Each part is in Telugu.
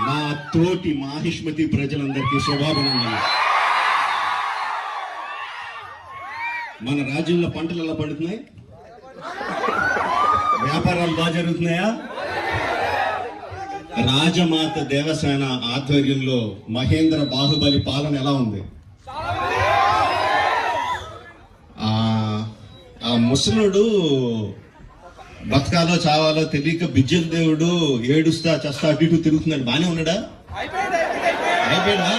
నా తోటి మాహిష్మతి ప్రజలందరికీ శుభాభినందనలు. మన రాజ్యంలో పంటలు ఎలా పండుతున్నాయి? వ్యాపారాలు బాగా జరుగుతున్నాయా? రాజమాత దేవసేన ఆధ్వర్యంలో మహేంద్ర బాహుబలి పాలన ఎలా ఉంది? ఆ ముసలుడు బతకాలో చావాలో తెలియక బిజ్జల దేవుడు ఏడుస్తా చస్తా అటు ఇటు తిరుగుతున్నాడు. బానే ఉన్నాడా? అయిపోయాడా?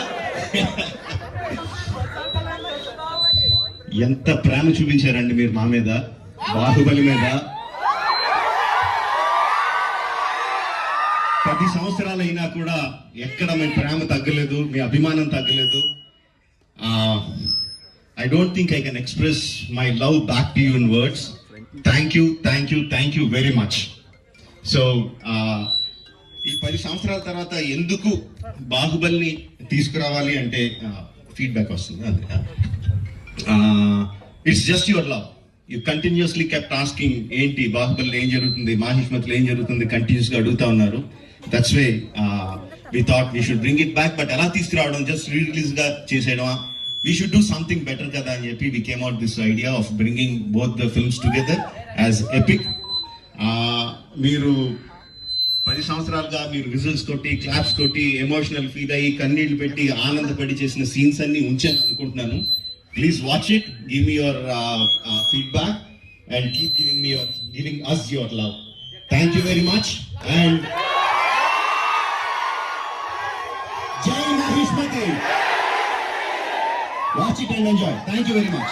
ఎంత ప్రేమ చూపించారండి మీరు మా మీద, బాహుబలి మీద. 10 సంవత్సరాలు అయినా కూడా ఎక్కడ మీ ప్రేమ తగ్గలేదు, మీ అభిమానం తగ్గలేదు. I don't think I can express my love back to you in words. Thank you very much. So, ఈ 10 సంవత్సరాల తర్వాత ఎందుకు బాహుబలిని తీసుకురావాలి అంటే ఫీడ్బ్యాక్ వస్తుంది. It's just your love. You continuously kept asking ఏంటి బాహుబలిలో ఏం జరుగుతుంది, మాహిష్మతిలో ఏం జరుగుతుంది, కంటిన్యూస్ గా అడుగుతా ఉన్నారు. That's way we thought we should bring it back. But ఎలా తీసుకురావడం, జస్ట్ రిలీజ్ గా చేసేయడమా? We should do something better kada అని చెప్పి we came out this idea of bringing both the films together as epic. మీరు 10 సంవత్సరాలుగా మీరు విజిల్స్ కొట్టి, క్లాప్స్ కొట్టి, ఎమోషనల్ ఫీల్ అయ్యి, కన్నీళ్లు పెట్టి, ఆనందపడి చేసిన సీన్స్ అన్ని ఉంచాను అనుకుంటున్నాను. Please watch it, give me your feedback and keep giving us your love. Thank you very much and Jai Mahishmati. Watch it and enjoy. Thank you very much.